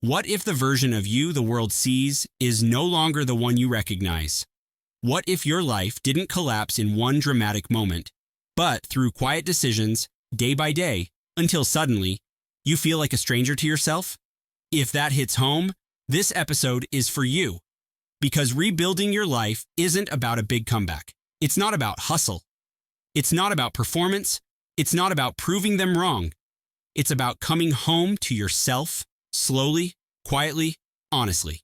What if the version of you the world sees is no longer the one you recognize? What if your life didn't collapse in one dramatic moment, but through quiet decisions, day by day, until suddenly, you feel like a stranger to yourself? If that hits home, this episode is for you. Because rebuilding your life isn't about a big comeback. It's not about hustle. It's not about performance. It's not about proving them wrong. It's about coming home to yourself, slowly, quietly, honestly.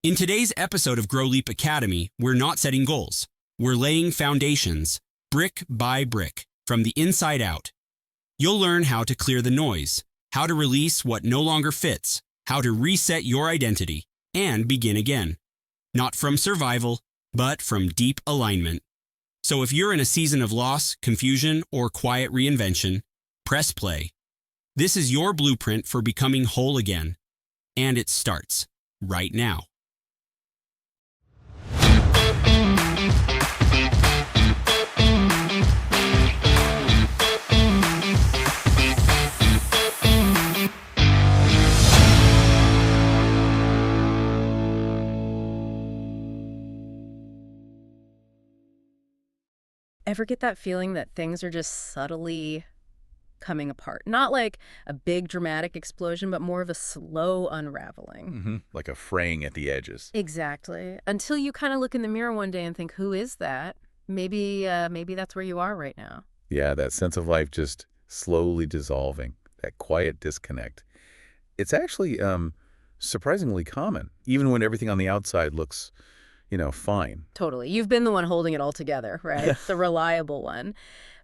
In today's episode of Grow Leap Academy, we're not setting goals. We're laying foundations, brick by brick, from the inside out. You'll learn how to clear the noise, how to release what no longer fits, how to reset your identity, and begin again. Not from survival, but from deep alignment. So if you're in a season of loss, confusion, or quiet reinvention, press play. This is your blueprint for becoming whole again. And it starts right now. Ever get that feeling that things are just subtly coming apart? Not like a big dramatic explosion, but more of a slow unraveling. Like a fraying at the edges. Exactly. Until you kind of look in the mirror one day and think, who is that? Maybe that's where you are right now. Yeah, that sense of life just slowly dissolving, that quiet disconnect. It's actually surprisingly common, even when everything on the outside looks, fine. Totally. You've been the one holding it all together, right? The reliable one.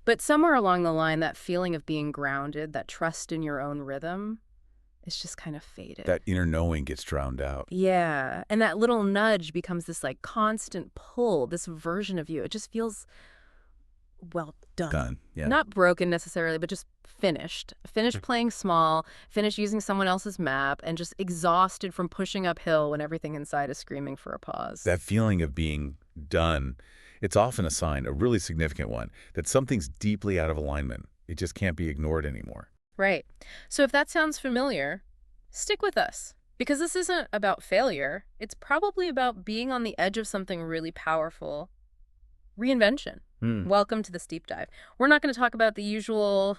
But somewhere along the line, that feeling of being grounded, that trust in your own rhythm, is just kind of faded. That inner knowing gets drowned out. Yeah. And that little nudge becomes this like constant pull, this version of you. It just feels, well, done. Yeah. Not broken necessarily, but just finished. Finished playing small, finished using someone else's map, and just exhausted from pushing uphill when everything inside is screaming for a pause. That feeling of being done, it's often a sign, a really significant one, that something's deeply out of alignment. It just can't be ignored anymore. Right. So if that sounds familiar, stick with us. Because this isn't about failure. It's probably about being on the edge of something really powerful. Reinvention. Welcome to this deep dive. We're not going to talk about the usual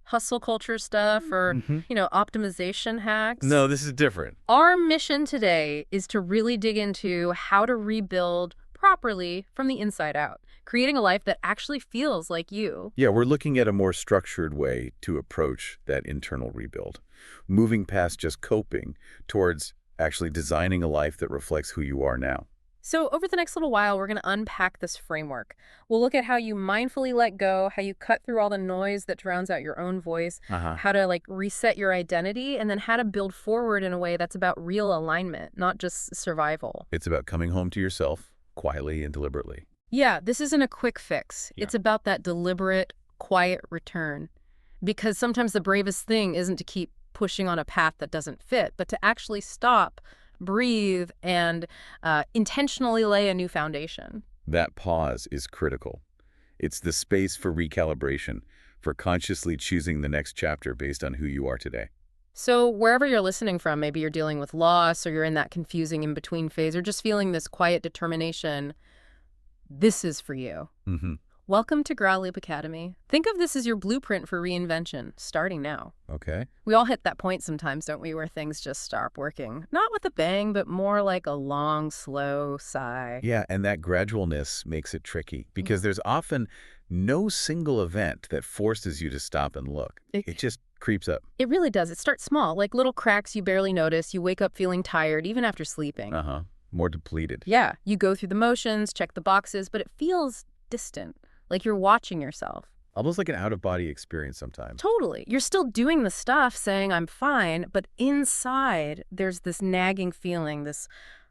hustle culture stuff or, optimization hacks. No, this is different. Our mission today is to really dig into how to rebuild properly from the inside out, creating a life that actually feels like you. Yeah, we're looking at a more structured way to approach that internal rebuild, moving past just coping towards actually designing a life that reflects who you are now. So over the next little while, we're going to unpack this framework. We'll look at how you mindfully let go, how you cut through all the noise that drowns out your own voice, how to reset your identity, and then how to build forward in a way that's about real alignment, not just survival. It's about coming home to yourself quietly and deliberately. Yeah, this isn't a quick fix. Yeah. It's about that deliberate, quiet return. Because sometimes the bravest thing isn't to keep pushing on a path that doesn't fit, but to actually stop, breathe, and intentionally lay a new foundation. That pause is critical. It's the space for recalibration, for consciously choosing the next chapter based on who you are today. So wherever you're listening from, maybe you're dealing with loss or you're in that confusing in-between phase or just feeling this quiet determination, this is for you. Welcome to Grow Leap Academy. Think of this as your blueprint for reinvention, starting now. Okay. We all hit that point sometimes, don't we, where things just stop working. Not with a bang, but more like a long, slow sigh. Yeah, and that gradualness makes it tricky because there's often no single event that forces you to stop and look. It just creeps up. It really does. It starts small, like little cracks you barely notice. You wake up feeling tired, even after sleeping. More depleted. Yeah, you go through the motions, check the boxes, but it feels distant. Like you're watching yourself. Almost like an out-of-body experience sometimes. Totally. You're still doing the stuff, saying, I'm fine, but inside, there's this nagging feeling, this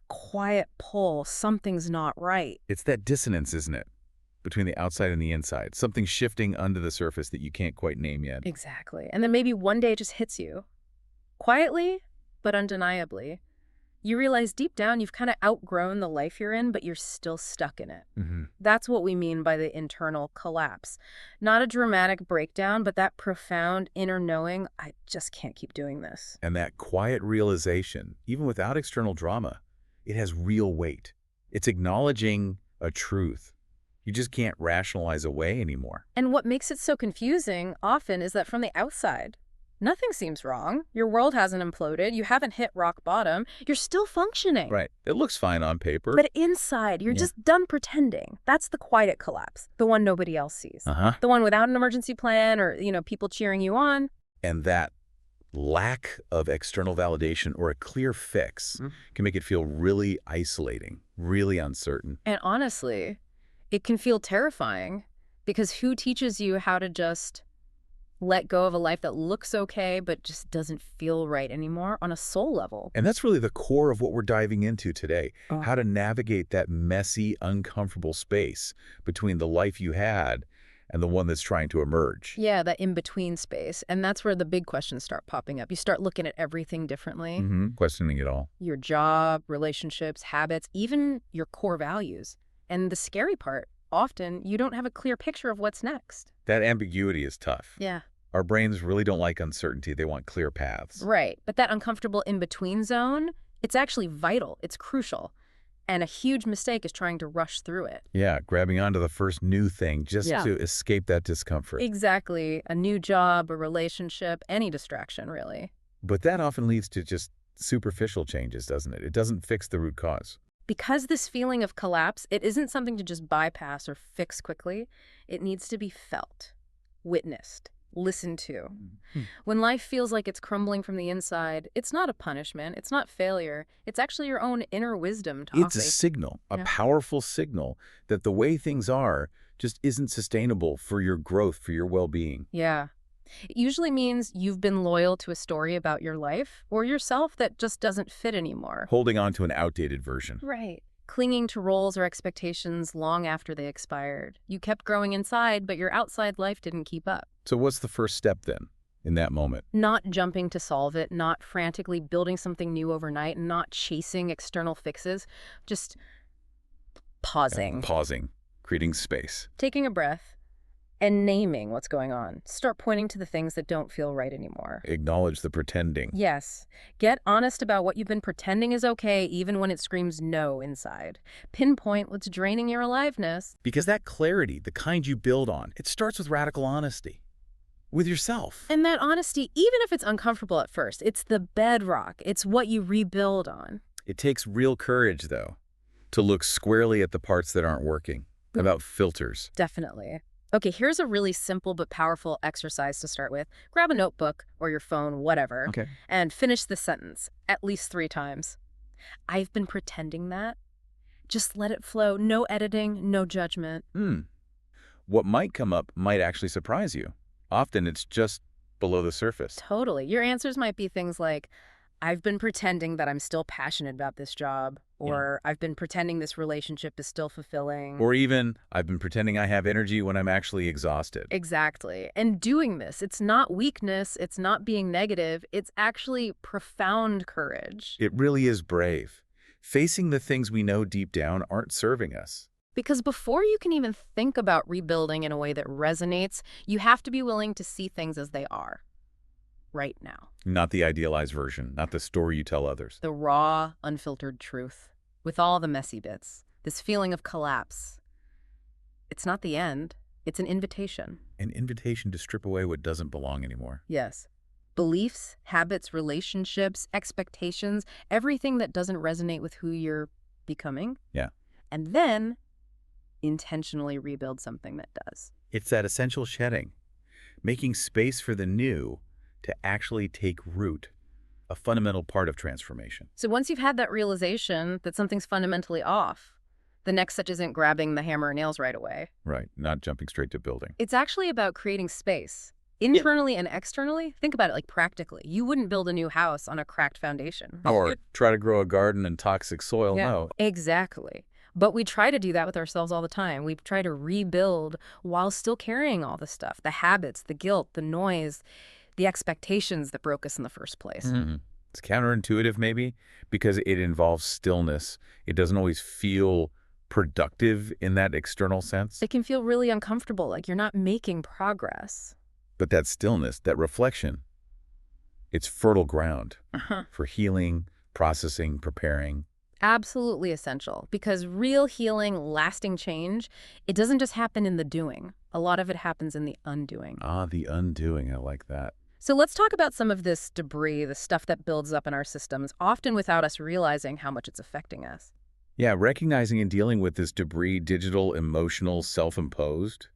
quiet pull, something's not right. It's that dissonance, isn't it? Between the outside and the inside. Something shifting under the surface that you can't quite name yet. Exactly. And then maybe one day it just hits you. Quietly, but undeniably. You realize deep down you've kind of outgrown the life you're in, but you're still stuck in it. That's what we mean by the internal collapse. Not a dramatic breakdown, but that profound inner knowing, I just can't keep doing this. And that quiet realization, even without external drama, it has real weight. It's acknowledging a truth you just can't rationalize away anymore. And what makes it so confusing often is that from the outside, nothing seems wrong. Your world hasn't imploded. You haven't hit rock bottom. You're still functioning. Right. It looks fine on paper. But inside, you're just done pretending. That's the quiet collapse, the one nobody else sees. The one without an emergency plan or, people cheering you on. And that lack of external validation or a clear fix can make it feel really isolating, really uncertain. And honestly, it can feel terrifying because who teaches you how to just let go of a life that looks okay but just doesn't feel right anymore on a soul level? And that's really the core of what we're diving into today, how to navigate that messy, uncomfortable space between the life you had and the one that's trying to emerge. Yeah, that in-between space. And that's where the big questions start popping up. You start looking at everything differently. Questioning it all. Your job, relationships, habits, even your core values. And the scary part, often you don't have a clear picture of what's next. That ambiguity is tough. Yeah. Our brains really don't like uncertainty. They want clear paths. Right. But that uncomfortable in-between zone, it's actually vital. It's crucial. And a huge mistake is trying to rush through it. Yeah, grabbing onto the first new thing just to escape that discomfort. Exactly. A new job, a relationship, any distraction, really. But that often leads to just superficial changes, doesn't it? It doesn't fix the root cause. Because this feeling of collapse, it isn't something to just bypass or fix quickly. It needs to be felt, witnessed, listened to. When life feels like it's crumbling from the inside, it's not a punishment. It's not failure. It's actually your own inner wisdom talking. It's a signal, a powerful signal that the way things are just isn't sustainable for your growth, for your well-being. Yeah. It usually means you've been loyal to a story about your life or yourself that just doesn't fit anymore. Holding on to an outdated version. Right. Clinging to roles or expectations long after they expired. You kept growing inside, but your outside life didn't keep up. So what's the first step then, in that moment? Not jumping to solve it, not frantically building something new overnight, not chasing external fixes, just pausing. Pausing, creating space. Taking a breath and naming what's going on. Start pointing to the things that don't feel right anymore. Acknowledge the pretending. Yes. Get honest about what you've been pretending is okay, even when it screams no inside. Pinpoint what's draining your aliveness. Because that clarity, the kind you build on, it starts with radical honesty. With yourself. And that honesty, even if it's uncomfortable at first, it's the bedrock. It's what you rebuild on. It takes real courage, though, to look squarely at the parts that aren't working. About filters. Definitely. Okay, here's a really simple but powerful exercise to start with. Grab a notebook or your phone, whatever, and finish the sentence at least 3 times. I've been pretending that. Just let it flow. No editing, no judgment. What might come up might actually surprise you. Often it's just below the surface. Totally. Your answers might be things like, I've been pretending that I'm still passionate about this job, or I've been pretending this relationship is still fulfilling. Or even, I've been pretending I have energy when I'm actually exhausted. Exactly. And doing this, it's not weakness, it's not being negative, it's actually profound courage. It really is brave. Facing the things we know deep down aren't serving us. Because before you can even think about rebuilding in a way that resonates, you have to be willing to see things as they are. Right now. Not the idealized version, not the story you tell others. The raw, unfiltered truth, with all the messy bits, this feeling of collapse. It's not the end, it's an invitation. An invitation to strip away what doesn't belong anymore. Yes. Beliefs, habits, relationships, expectations, everything that doesn't resonate with who you're becoming. Yeah. And then intentionally rebuild something that does. It's that essential shedding, making space for the new to actually take root, a fundamental part of transformation. So once you've had that realization that something's fundamentally off, the next step isn't grabbing the hammer and nails right away. Right, not jumping straight to building. It's actually about creating space. Internally and externally, think about it like practically. You wouldn't build a new house on a cracked foundation. Or try to grow a garden in toxic soil, no. Exactly. But we try to do that with ourselves all the time. We try to rebuild while still carrying all the stuff, the habits, the guilt, the noise, the expectations that broke us in the first place. It's counterintuitive maybe because it involves stillness. It doesn't always feel productive in that external sense. It can feel really uncomfortable, like you're not making progress. But that stillness, that reflection, it's fertile ground for healing, processing, preparing. Absolutely essential, because real healing, lasting change, it doesn't just happen in the doing. A lot of it happens in the undoing. Ah, the undoing. I like that. So let's talk about some of this debris, the stuff that builds up in our systems, often without us realizing how much it's affecting us. Yeah, recognizing and dealing with this debris, digital, emotional, self-imposed,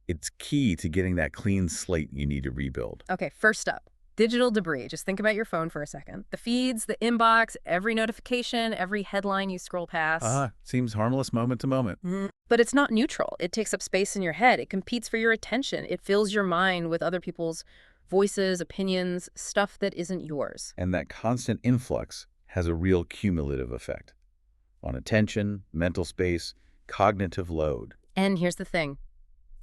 it's key to getting that clean slate you need to rebuild. Okay, first up, digital debris. Just think about your phone for a second. The feeds, the inbox, every notification, every headline you scroll past. Seems harmless moment to moment. But it's not neutral. It takes up space in your head. It competes for your attention. It fills your mind with other people's voices, opinions, stuff that isn't yours. And that constant influx has a real cumulative effect on attention, mental space, cognitive load. And here's the thing.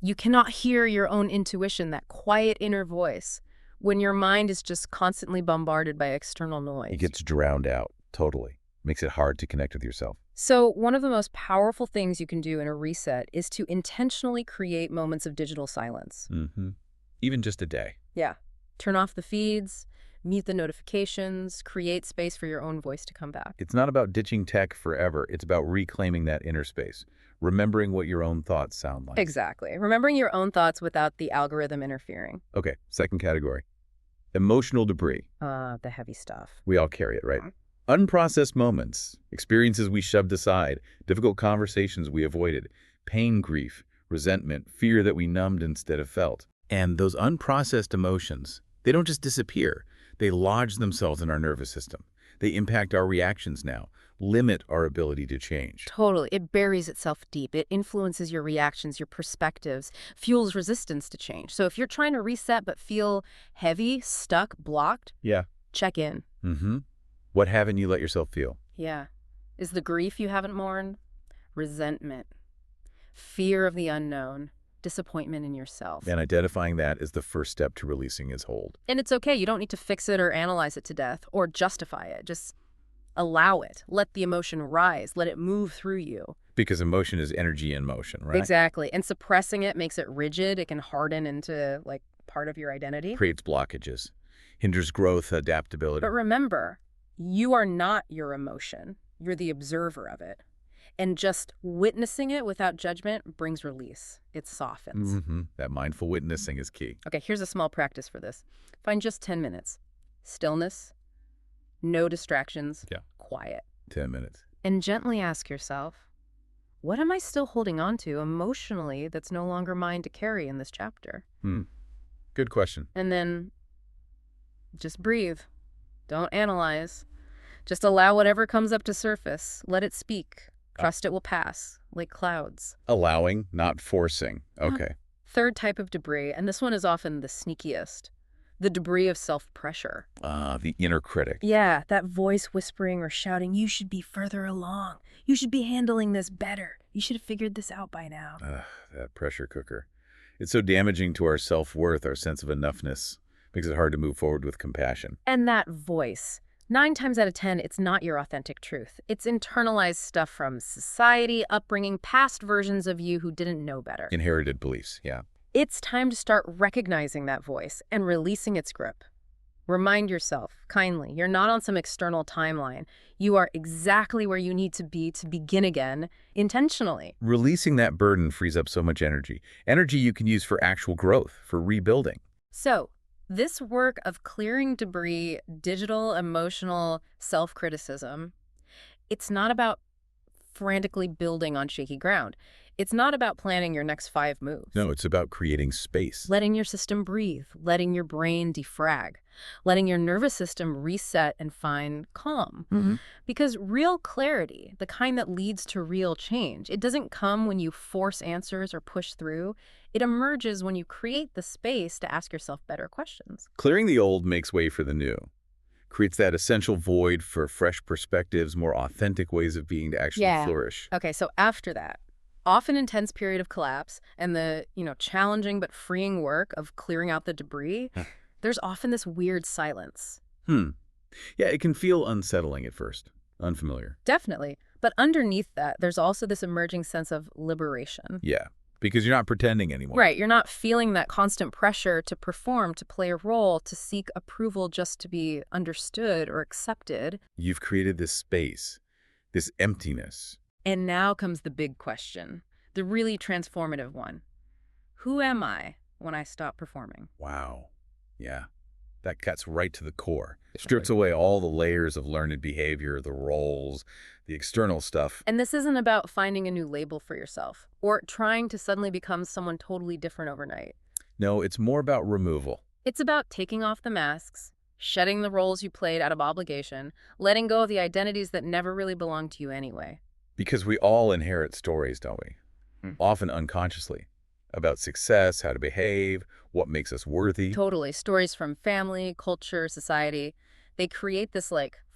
You cannot hear your own intuition, that quiet inner voice, when your mind is just constantly bombarded by external noise. It gets drowned out, totally. Makes it hard to connect with yourself. So one of the most powerful things you can do in a reset is to intentionally create moments of digital silence. Even just a day. Yeah. Turn off the feeds, mute the notifications, create space for your own voice to come back. It's not about ditching tech forever. It's about reclaiming that inner space, remembering what your own thoughts sound like. Exactly. Remembering your own thoughts without the algorithm interfering. Okay, second category. Emotional debris. The heavy stuff. We all carry it, right? Unprocessed moments, experiences we shoved aside, difficult conversations we avoided, pain, grief, resentment, fear that we numbed instead of felt. And those unprocessed emotions, they don't just disappear. They lodge themselves in our nervous system. They impact our reactions now, limit our ability to change. Totally. It buries itself deep. It influences your reactions, your perspectives, fuels resistance to change. So if you're trying to reset but feel heavy, stuck, blocked, check in. What haven't you let yourself feel? Yeah. Is the grief you haven't mourned? Resentment, fear of the unknown, disappointment in yourself. And identifying that is the first step to releasing its hold. And it's okay. You don't need to fix it or analyze it to death or justify it. Just allow it. Let the emotion rise. Let it move through you. Because emotion is energy in motion, right? Exactly. And suppressing it makes it rigid. It can harden into, like, part of your identity. Creates blockages, hinders growth, adaptability. But remember, you are not your emotion. You're the observer of it. And just witnessing it without judgment brings release. It softens. That mindful witnessing is key. Okay, here's a small practice for this. Find just 10 minutes. Stillness, no distractions, quiet. 10 minutes. And gently ask yourself, what am I still holding on to emotionally that's no longer mine to carry in this chapter? Good question. And then just breathe. Don't analyze. Just allow whatever comes up to surface. Let it speak. Trust it will pass, like clouds. Allowing, not forcing. Okay. Third type of debris, and this one is often the sneakiest, the debris of self-pressure. The inner critic. Yeah, that voice whispering or shouting, you should be further along. You should be handling this better. You should have figured this out by now. That pressure cooker. It's so damaging to our self-worth, our sense of enoughness. Makes it hard to move forward with compassion. And that voice. 9 times out of 10, it's not your authentic truth. It's internalized stuff from society, upbringing, past versions of you who didn't know better. Inherited beliefs, yeah. It's time to start recognizing that voice and releasing its grip. Remind yourself, kindly, you're not on some external timeline. You are exactly where you need to be to begin again, intentionally. Releasing that burden frees up so much energy. Energy you can use for actual growth, for rebuilding. So, this work of clearing debris, digital, emotional self-criticism, it's not about frantically building on shaky ground. It's not about planning your next 5 moves. No, it's about creating space. Letting your system breathe, letting your brain defrag, letting your nervous system reset and find calm. Because real clarity, the kind that leads to real change, it doesn't come when you force answers or push through. It emerges when you create the space to ask yourself better questions. Clearing the old makes way for the new. Creates that essential void for fresh perspectives, more authentic ways of being to actually flourish. Okay, so after that, often intense period of collapse and the, challenging but freeing work of clearing out the debris, there's often this weird silence. Yeah, it can feel unsettling at first, unfamiliar. Definitely. But underneath that, there's also this emerging sense of liberation. Yeah, because you're not pretending anymore. Right. You're not feeling that constant pressure to perform, to play a role, to seek approval just to be understood or accepted. You've created this space, this emptiness. And now comes the big question, the really transformative one. Who am I when I stop performing? Wow. Yeah, that cuts right to the core. It strips away all the layers of learned behavior, the roles, the external stuff. And this isn't about finding a new label for yourself or trying to suddenly become someone totally different overnight. No, it's more about removal. It's about taking off the masks, shedding the roles you played out of obligation, letting go of the identities that never really belonged to you anyway. Because we all inherit stories, don't we? Often unconsciously. About success, how to behave, what makes us worthy. Totally. Stories from family, culture, society. They create this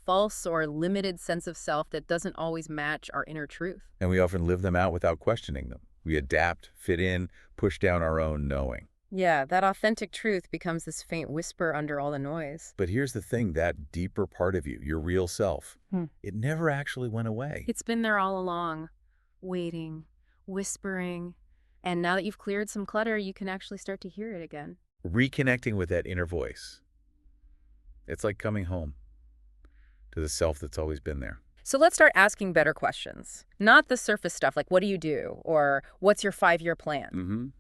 false or limited sense of self that doesn't always match our inner truth. And we often live them out without questioning them. We adapt, fit in, push down our own knowing. Yeah, that authentic truth becomes this faint whisper under all the noise. But here's the thing, that deeper part of you, your real self, it never actually went away. It's been there all along, waiting, whispering. And now that you've cleared some clutter, you can actually start to hear it again. Reconnecting with that inner voice. It's like coming home to the self that's always been there. So let's start asking better questions. Not the surface stuff like, what do you do? Or what's your 5-year plan?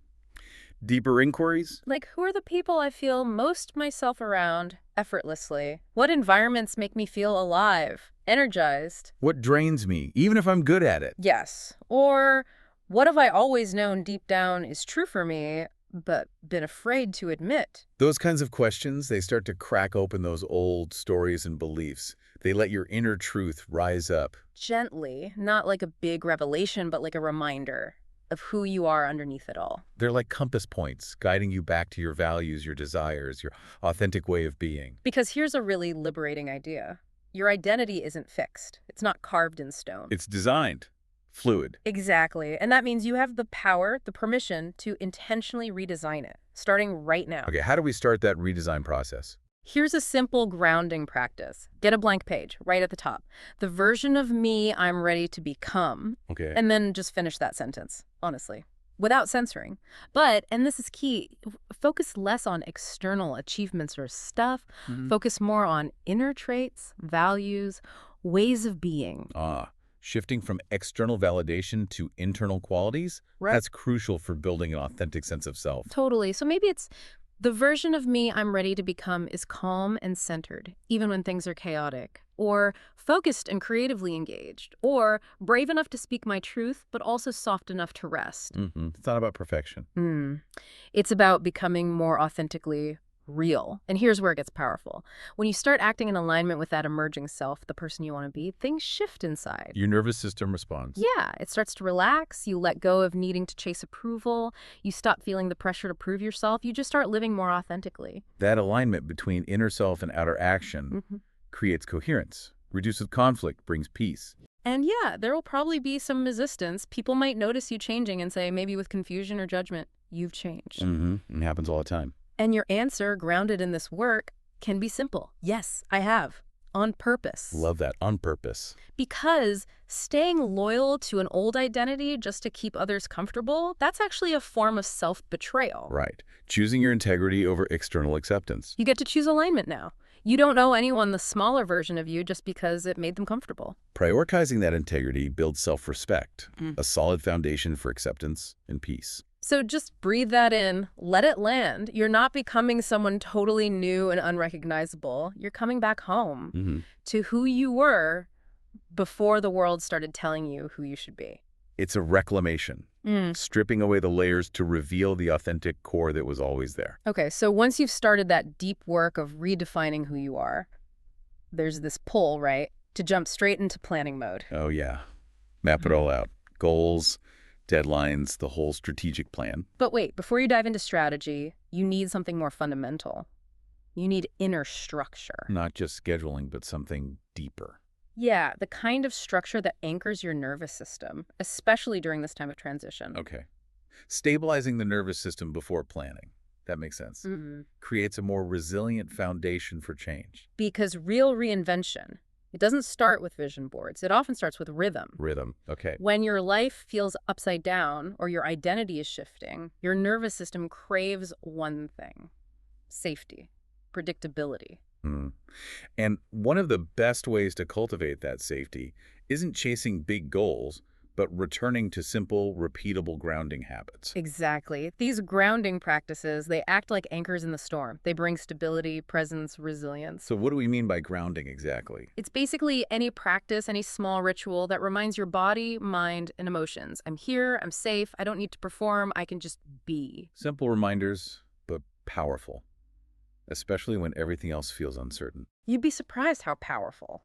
Deeper inquiries? Like, who are the people I feel most myself around effortlessly? What environments make me feel alive, energized? What drains me, even if I'm good at it? Yes. Or what have I always known deep down is true for me, but been afraid to admit? Those kinds of questions, they start to crack open those old stories and beliefs. They let your inner truth rise up. Gently, not like a big revelation, but like a reminder of who you are underneath it all. They're like compass points, guiding you back to your values, your desires, your authentic way of being. Because here's a really liberating idea. Your identity isn't fixed. It's not carved in stone. It's designed, fluid. Exactly. And that means you have the power, the permission to intentionally redesign it, starting right now. Okay, how do we start that redesign process? Here's a simple grounding practice. Get a blank page right at the top. The version of me I'm ready to become. Okay. And then just finish that sentence, honestly, without censoring. But, and this is key, focus less on external achievements or stuff. Focus more on inner traits, values, ways of being. Shifting from external validation to internal qualities? Right. That's crucial for building an authentic sense of self. Totally. So maybe it's the version of me I'm ready to become is calm and centered, even when things are chaotic, or focused and creatively engaged, or brave enough to speak my truth, but also soft enough to rest. It's not about perfection. It's about becoming more authentically real. And here's where it gets powerful. When you start acting in alignment with that emerging self, the person you want to be, things shift inside. Your nervous system responds. Yeah, it starts to relax. You let go of needing to chase approval. You stop feeling the pressure to prove yourself. You just start living more authentically. That alignment between inner self and outer action creates coherence, reduces conflict, brings peace. And yeah, there will probably be some resistance. People might notice you changing and say, maybe with confusion or judgment, you've changed. It happens all the time. And your answer, grounded in this work, can be simple. Yes, I have. On purpose. Love that. On purpose. Because staying loyal to an old identity just to keep others comfortable, that's actually a form of self-betrayal. Right. Choosing your integrity over external acceptance. You get to choose alignment now. You don't owe anyone the smaller version of you just because it made them comfortable. Prioritizing that integrity builds self-respect, a solid foundation for acceptance and peace. So just breathe that in, let it land. You're not becoming someone totally new and unrecognizable. You're coming back home to who you were before the world started telling you who you should be. It's a reclamation, stripping away the layers to reveal the authentic core that was always there. Okay, so once you've started that deep work of redefining who you are, there's this pull, right, to jump straight into planning mode. Oh, yeah. Map it all out. Goals, deadlines, the whole strategic plan. But wait, before you dive into strategy, you need something more fundamental. You need inner structure. Not just scheduling, but something deeper. Yeah, the kind of structure that anchors your nervous system, especially during this time of transition. Okay. Stabilizing the nervous system before planning. That makes sense. Mm-hmm. Creates a more resilient foundation for change. Because real reinvention, it doesn't start with vision boards. It often starts with rhythm. Rhythm. Okay. When your life feels upside down or your identity is shifting, your nervous system craves one thing: safety, predictability. And one of the best ways to cultivate that safety isn't chasing big goals, but returning to simple, repeatable grounding habits. Exactly. These grounding practices, they act like anchors in the storm. They bring stability, presence, resilience. So what do we mean by grounding exactly? It's basically any practice, any small ritual that reminds your body, mind, and emotions. I'm here, I'm safe, I don't need to perform, I can just be. Simple reminders, but powerful, especially when everything else feels uncertain. You'd be surprised how powerful.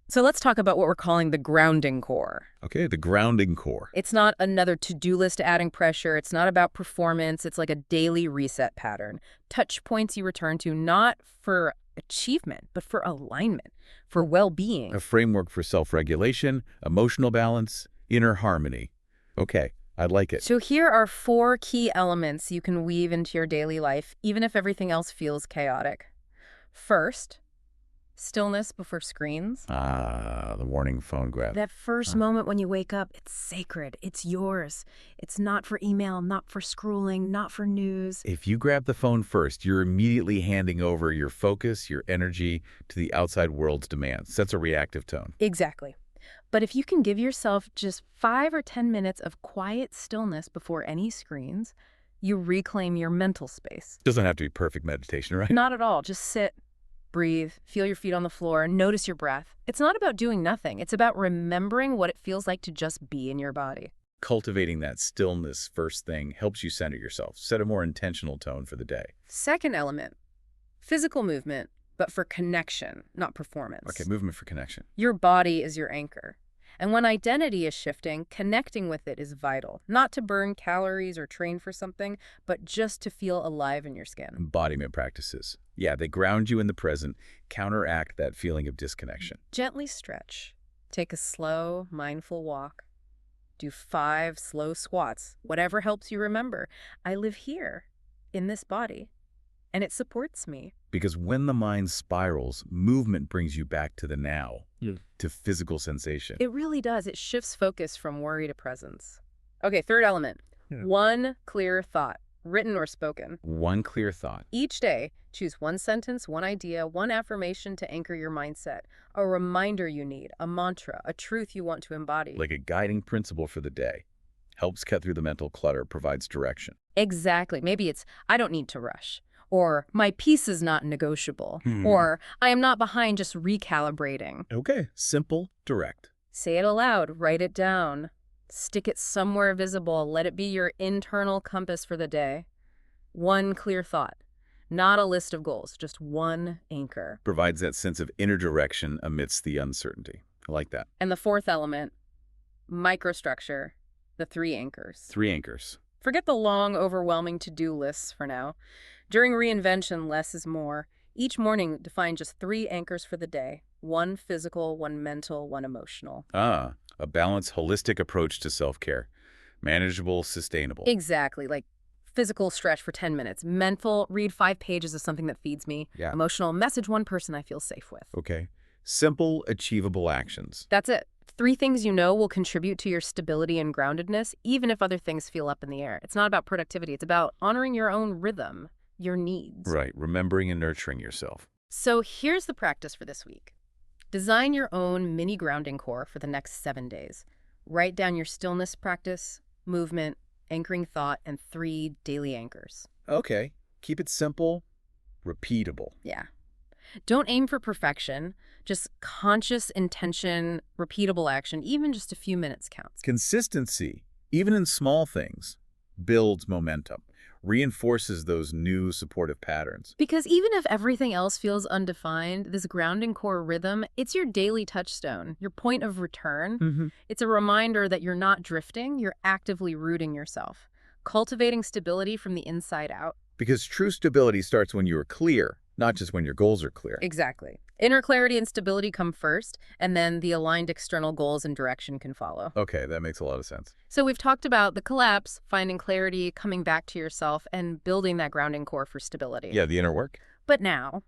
So let's talk about what we're calling the grounding core. Okay, the grounding core. It's not another to-do list adding pressure. It's not about performance. It's like a daily reset pattern. Touch points you return to not for achievement, but for alignment, for well-being. A framework for self-regulation, emotional balance, inner harmony. Okay, I like it. So here are 4 key elements you can weave into your daily life, even if everything else feels chaotic. First, stillness before screens. Ah, the warning phone grab. That first moment when you wake up, it's sacred. It's yours. It's not for email, not for scrolling, not for news. If you grab the phone first, you're immediately handing over your focus, your energy to the outside world's demands. That's a reactive tone. Exactly. But if you can give yourself just 5 or 10 minutes of quiet stillness before any screens, you reclaim your mental space. Doesn't have to be perfect meditation, right? Not at all. Just sit, breathe, feel your feet on the floor, notice your breath. It's not about doing nothing. It's about remembering what it feels like to just be in your body. Cultivating that stillness first thing helps you center yourself, set a more intentional tone for the day. Second element, physical movement, but for connection, not performance. Okay, movement for connection. Your body is your anchor. And when identity is shifting, connecting with it is vital. Not to burn calories or train for something, but just to feel alive in your skin. Embodiment practices. Yeah, they ground you in the present, counteract that feeling of disconnection. Gently stretch. Take a slow, mindful walk. Do 5 slow squats. Whatever helps you remember. I live here, in this body, and it supports me. Because when the mind spirals, movement brings you back to the now, to physical sensation. It really does. It shifts focus from worry to presence. Okay, third element. One clear thought, written or spoken. One clear thought. Each day, choose one sentence, one idea, one affirmation to anchor your mindset. A reminder you need, a mantra, a truth you want to embody. Like a guiding principle for the day. Helps cut through the mental clutter, provides direction. Exactly. Maybe it's, I don't need to rush. Or, my peace is not negotiable. Or, I am not behind, just recalibrating. Okay, simple, direct. Say it aloud, write it down. Stick it somewhere visible. Let it be your internal compass for the day. One clear thought. Not a list of goals, just one anchor. Provides that sense of inner direction amidst the uncertainty. I like that. And the fourth element, microstructure, the 3 anchors. 3 anchors. Forget the long, overwhelming to-do lists for now. During reinvention, less is more. Each morning, define just 3 anchors for the day. 1 physical, 1 mental, 1 emotional. Ah, a balanced, holistic approach to self-care. Manageable, sustainable. Exactly, like physical, stretch for 10 minutes. Mental, read 5 pages of something that feeds me. Yeah. Emotional, message one person I feel safe with. Okay. Simple, achievable actions. That's it. 3 things you know will contribute to your stability and groundedness, even if other things feel up in the air. It's not about productivity. It's about honoring your own rhythm, your needs. Right, remembering and nurturing yourself. So here's the practice for this week. Design your own mini grounding core for the next 7 days. Write down your stillness practice, movement, anchoring thought, and 3 daily anchors. Okay. Keep it simple, repeatable. Yeah. Don't aim for perfection, just conscious intention, repeatable action, even just a few minutes counts. Consistency, even in small things, builds momentum, reinforces those new supportive patterns. Because even if everything else feels undefined, this grounding core rhythm, it's your daily touchstone, your point of return. It's a reminder that you're not drifting, you're actively rooting yourself, cultivating stability from the inside out. Because true stability starts when you are clear, not just when your goals are clear. Exactly. Inner clarity and stability come first, and then the aligned external goals and direction can follow. Okay, that makes a lot of sense. So we've talked about the collapse, finding clarity, coming back to yourself, and building that grounding core for stability. Yeah, the inner work. But now,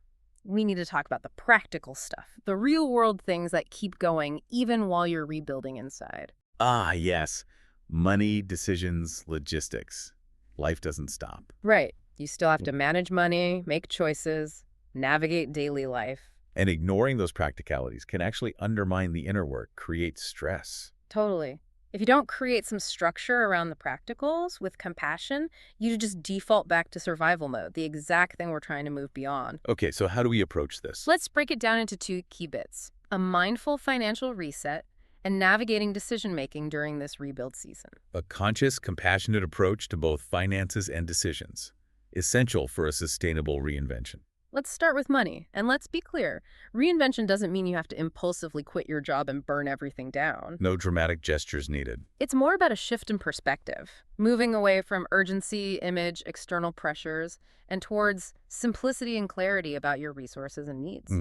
we need to talk about the practical stuff, the real-world things that keep going even while you're rebuilding inside. Ah, yes. Money, decisions, logistics. Life doesn't stop. Right. You still have to manage money, make choices, navigate daily life. And ignoring those practicalities can actually undermine the inner work, create stress. Totally. If you don't create some structure around the practicals with compassion, you just default back to survival mode, the exact thing we're trying to move beyond. Okay, so how do we approach this? Let's break it down into 2 key bits: a mindful financial reset and navigating decision-making during this rebuild season. A conscious, compassionate approach to both finances and decisions, essential for a sustainable reinvention. Let's start with money, and let's be clear. Reinvention doesn't mean you have to impulsively quit your job and burn everything down. No dramatic gestures needed. It's more about a shift in perspective, moving away from urgency, image, external pressures, and towards simplicity and clarity about your resources and needs.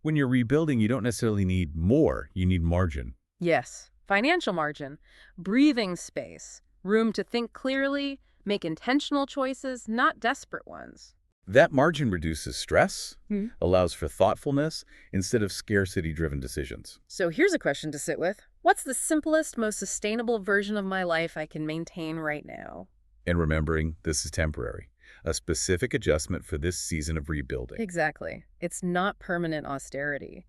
When you're rebuilding, you don't necessarily need more. You need margin. Yes, financial margin, breathing space, room to think clearly, make intentional choices, not desperate ones. That margin reduces stress, allows for thoughtfulness, instead of scarcity-driven decisions. So here's a question to sit with. What's the simplest, most sustainable version of my life I can maintain right now? And remembering this is temporary, a specific adjustment for this season of rebuilding. Exactly. It's not permanent austerity.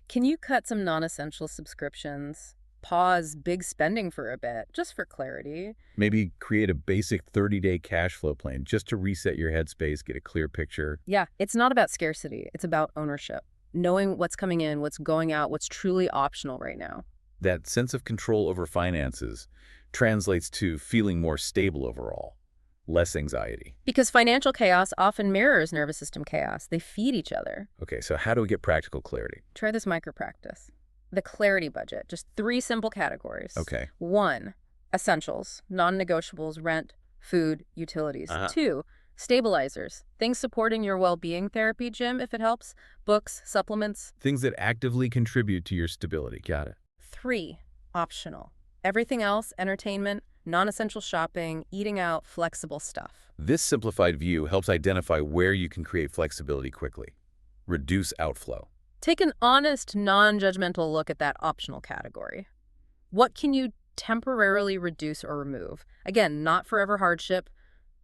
Can you cut some non-essential subscriptions? Pause big spending for a bit, just for clarity. Maybe create a basic 30-day cash flow plan just to reset your headspace, get a clear picture. Yeah, it's not about scarcity. It's about ownership. Knowing what's coming in, what's going out, what's truly optional right now. That sense of control over finances translates to feeling more stable overall, less anxiety. Because financial chaos often mirrors nervous system chaos. They feed each other. Okay, so how do we get practical clarity? Try this micro practice. The clarity budget, just 3 simple categories. Okay. 1, essentials, non-negotiables, rent, food, utilities. 2, stabilizers, things supporting your well-being, therapy, gym, if it helps, books, supplements. Things that actively contribute to your stability. Got it. 3, optional. Everything else, entertainment, non-essential shopping, eating out, flexible stuff. This simplified view helps identify where you can create flexibility quickly. Reduce outflow. Take an honest, non-judgmental look at that optional category. What can you temporarily reduce or remove? Again, not forever hardship,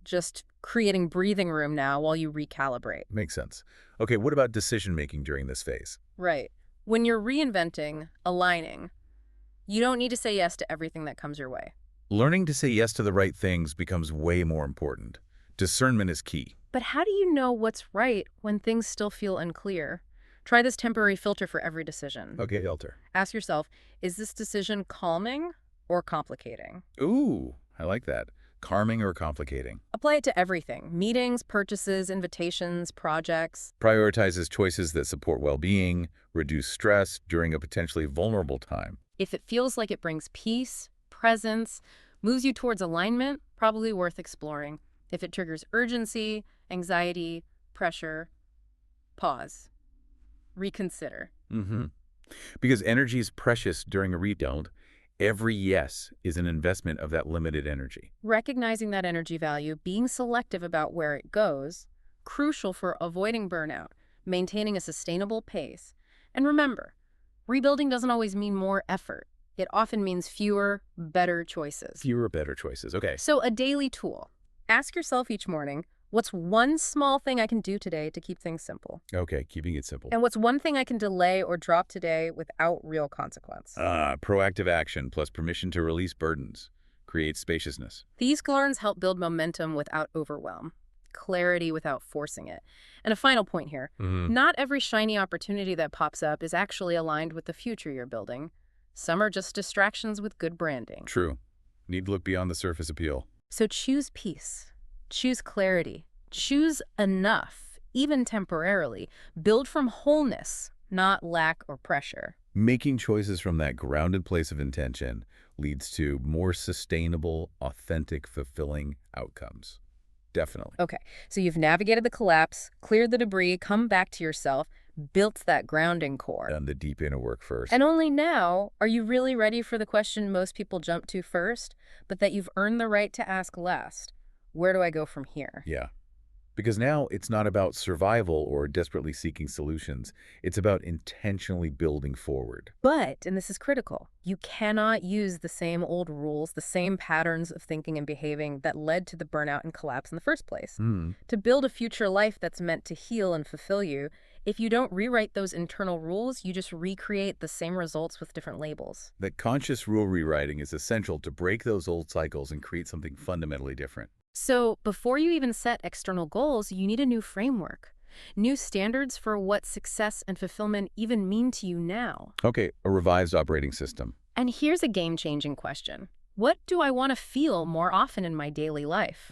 just creating breathing room now while you recalibrate. Makes sense. Okay, what about decision-making during this phase? Right. When you're reinventing, aligning, you don't need to say yes to everything that comes your way. Learning to say yes to the right things becomes way more important. Discernment is key. But how do you know what's right when things still feel unclear? Try this temporary filter for every decision. Okay, filter. Ask yourself, is this decision calming or complicating? Ooh, I like that. Calming or complicating. Apply it to everything. Meetings, purchases, invitations, projects. Prioritizes choices that support well-being, reduce stress during a potentially vulnerable time. If it feels like it brings peace, presence, moves you towards alignment, probably worth exploring. If it triggers urgency, anxiety, pressure, pause. Reconsider. Because energy is precious during a rebuild, every yes is an investment of that limited energy. Recognizing that energy value, being selective about where it goes, crucial for avoiding burnout, maintaining a sustainable pace. And remember, rebuilding doesn't always mean more effort. It often means fewer, better choices. Fewer, better choices. Okay. So a daily tool. Ask yourself each morning, what's one small thing I can do today to keep things simple? Okay, keeping it simple. And what's one thing I can delay or drop today without real consequence? Proactive action plus permission to release burdens creates spaciousness. These learns help build momentum without overwhelm, clarity without forcing it. And a final point here, not every shiny opportunity that pops up is actually aligned with the future you're building. Some are just distractions with good branding. True. Need to look beyond the surface appeal. So choose peace. Choose clarity. Choose enough, even temporarily. Build from wholeness, not lack or pressure. Making choices from that grounded place of intention leads to more sustainable, authentic, fulfilling outcomes. Definitely. Okay, so you've navigated the collapse, cleared the debris, come back to yourself. built that grounding core. Done the deep inner work first. And only now are you really ready for the question most people jump to first, but that you've earned the right to ask last. Where do I go from here? Yeah. Because now it's not about survival or desperately seeking solutions. It's about intentionally building forward. But, and this is critical, you cannot use the same old rules, the same patterns of thinking and behaving that led to the burnout and collapse in the first place. To build a future life that's meant to heal and fulfill you, if you don't rewrite those internal rules, you just recreate the same results with different labels. That conscious rule rewriting is essential to break those old cycles and create something fundamentally different. So before you even set external goals, you need a new framework, new standards for what success and fulfillment even mean to you now. Okay, a revised operating system. And here's a game-changing question. What do I want to feel more often in my daily life?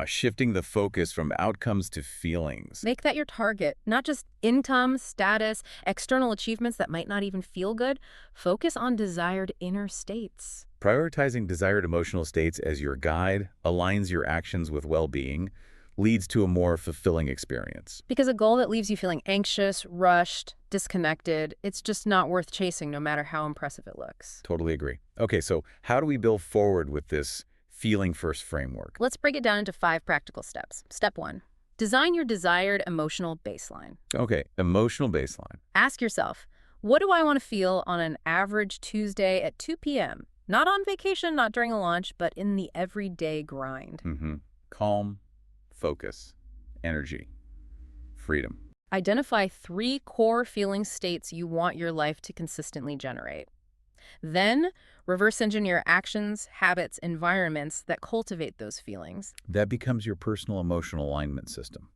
Shifting the focus from outcomes to feelings. Make that your target, not just income, status, external achievements that might not even feel good. Focus on desired inner states. Prioritizing desired emotional states as your guide aligns your actions with well-being, leads to a more fulfilling experience. Because a goal that leaves you feeling anxious, rushed, disconnected, it's just not worth chasing no matter how impressive it looks. Totally agree. Okay, so how do we build forward with this feeling first framework? Let's break it down into 5 practical steps. Step 1. Design your desired emotional baseline. Okay, emotional baseline. Ask yourself, what do I want to feel on an average Tuesday at 2 p.m.? Not on vacation, not during a launch, but in the everyday grind. Calm, focus, energy, freedom. Identify 3 core feeling states you want your life to consistently generate. Then, reverse engineer actions, habits, environments that cultivate those feelings. That becomes your personal emotional alignment system,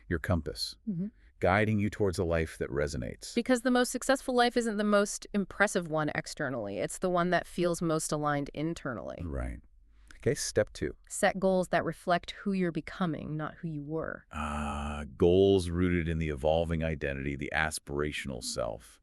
your compass, guiding you towards a life that resonates. Because the most successful life isn't the most impressive one externally. It's the one that feels most aligned internally. Right. Okay, step 2. Set goals that reflect who you're becoming, not who you were. Goals rooted in the evolving identity, the aspirational self.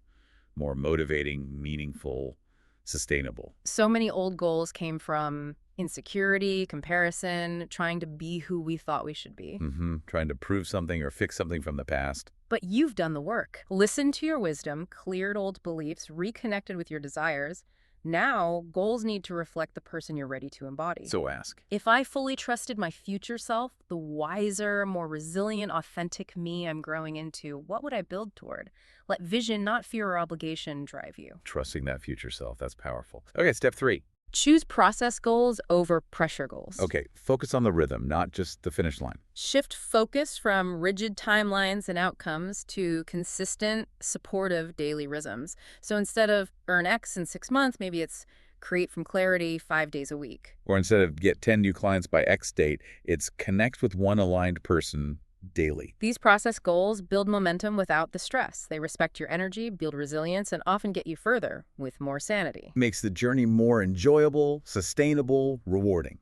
More motivating, meaningful, sustainable. So many old goals came from insecurity, comparison, trying to be who we thought we should be. Trying to prove something or fix something from the past. But you've done the work. Listened to your wisdom, cleared old beliefs, reconnected with your desires. Now, goals need to reflect the person you're ready to embody. So ask. If I fully trusted my future self, the wiser, more resilient, authentic me I'm growing into, what would I build toward? Let vision, not fear or obligation, drive you. Trusting that future self, that's powerful. Okay, step 3. Choose process goals over pressure goals. Okay, focus on the rhythm, not just the finish line. Shift focus from rigid timelines and outcomes to consistent, supportive daily rhythms. So instead of earn X in 6 months, maybe it's create from clarity 5 days a week. Or instead of get 10 new clients by X date, it's connect with one aligned person daily. These process goals build momentum without the stress. They respect your energy, build resilience, and often get you further with more sanity. Makes the journey more enjoyable, sustainable, rewarding.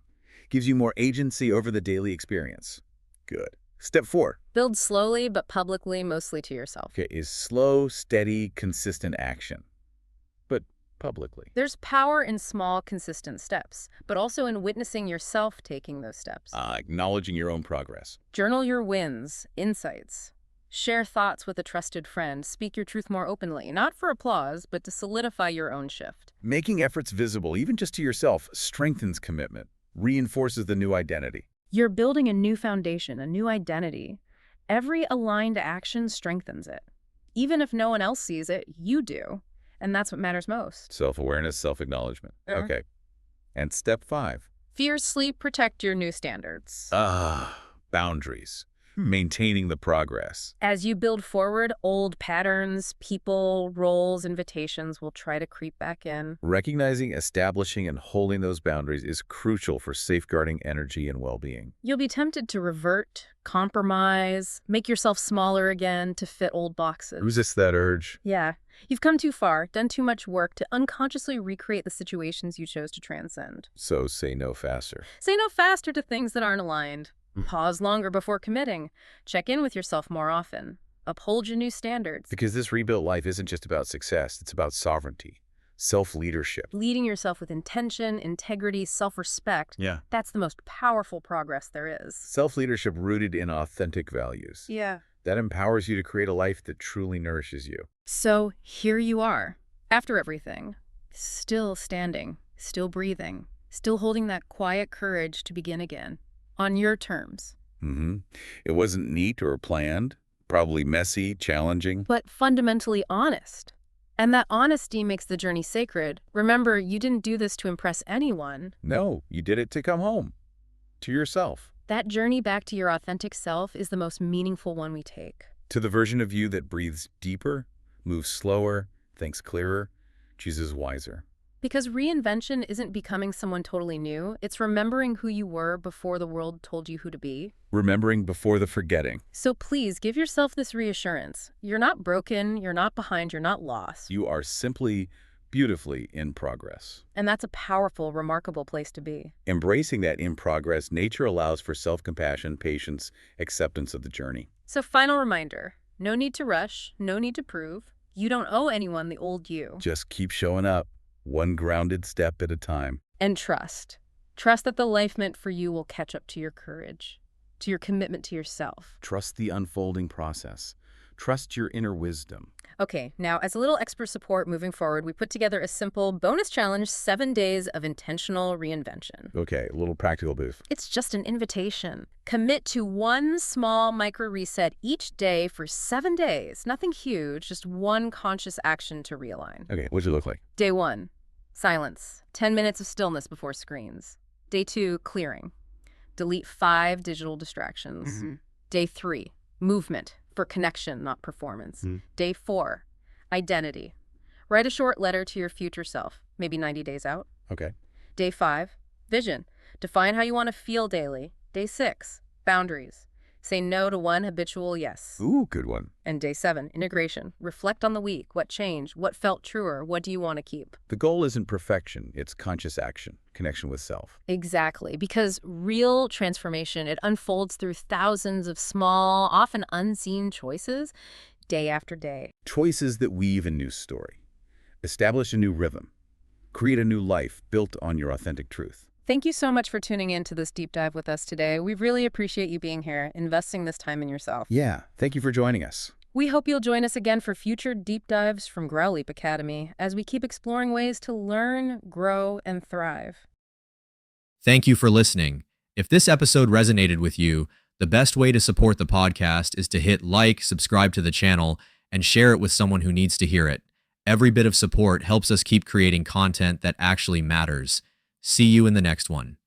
Gives you more agency over the daily experience. Good. Step 4. Build slowly but publicly, mostly to yourself. Okay, is slow, steady, consistent action. But publicly. There's power in small, consistent steps, but also in witnessing yourself taking those steps. Acknowledging your own progress. Journal your wins, insights. Share thoughts with a trusted friend. Speak your truth more openly, not for applause, but to solidify your own shift. Making efforts visible, even just to yourself, strengthens commitment, reinforces the new identity. You're building a new foundation, a new identity. Every aligned action strengthens it. Even if no one else sees it, you do. And that's what matters most. Self-awareness, self-acknowledgement. Okay. And step 5. Fiercely protect your new standards. Boundaries. Maintaining the progress. As you build forward, old patterns, people, roles, invitations will try to creep back in. Recognizing, establishing, and holding those boundaries is crucial for safeguarding energy and well-being. You'll be tempted to revert, compromise, make yourself smaller again to fit old boxes. Resist that urge. Yeah. You've come too far, done too much work to unconsciously recreate the situations you chose to transcend. So say no faster. Say no faster to things that aren't aligned. Pause longer before committing. Check in with yourself more often. Uphold your new standards. Because this rebuilt life isn't just about success, it's about sovereignty, self-leadership. Leading yourself with intention, integrity, self-respect. Yeah. That's the most powerful progress there is. Self-leadership rooted in authentic values. Yeah. That empowers you to create a life that truly nourishes you. So here you are, after everything, still standing, still breathing, still holding that quiet courage to begin again, on your terms. It wasn't neat or planned, probably messy, challenging. But fundamentally honest. And that honesty makes the journey sacred. Remember, you didn't do this to impress anyone. No, you did it to come home, to yourself. That journey back to your authentic self is the most meaningful one we take. To the version of you that breathes deeper, moves slower, thinks clearer, chooses wiser. Because reinvention isn't becoming someone totally new. It's remembering who you were before the world told you who to be. Remembering before the forgetting. So please give yourself this reassurance. You're not broken, you're not behind, you're not lost. You are simply beautifully in progress. And that's a powerful, remarkable place to be. Embracing that in progress, nature allows for self-compassion, patience, acceptance of the journey. So final reminder, no need to rush, no need to prove. You don't owe anyone the old you. Just keep showing up, one grounded step at a time. And trust. Trust that the life meant for you will catch up to your courage, to your commitment to yourself. Trust the unfolding process. Trust your inner wisdom. Okay, now as a little extra support moving forward, we put together a simple bonus challenge, 7 days of intentional reinvention. Okay, a little practical boost. It's just an invitation. Commit to one small micro reset each day for 7 days. Nothing huge, just one conscious action to realign. Okay, what's it look like? Day 1, silence. 10 minutes of stillness before screens. Day 2, clearing. Delete 5 digital distractions. Day 3, movement. For connection, not performance. Day 4, identity. Write a short letter to your future self, maybe 90 days out. Okay. Day 5, vision. Define how you want to feel daily. Day 6, boundaries. Say no to one habitual yes. Ooh, good one. And day 7, integration. Reflect on the week. What changed? What felt truer? What do you want to keep? The goal isn't perfection. It's conscious action, connection with self. Exactly, because real transformation, it unfolds through thousands of small, often unseen choices, day after day. Choices that weave a new story. Establish a new rhythm. Create a new life built on your authentic truth. Thank you so much for tuning in to this deep dive with us today. We really appreciate you being here, investing this time in yourself. Yeah, thank you for joining us. We hope you'll join us again for future deep dives from Grow Leap Academy as we keep exploring ways to learn, grow, and thrive. Thank you for listening. If this episode resonated with you, the best way to support the podcast is to hit like, subscribe to the channel, and share it with someone who needs to hear it. Every bit of support helps us keep creating content that actually matters. See you in the next one.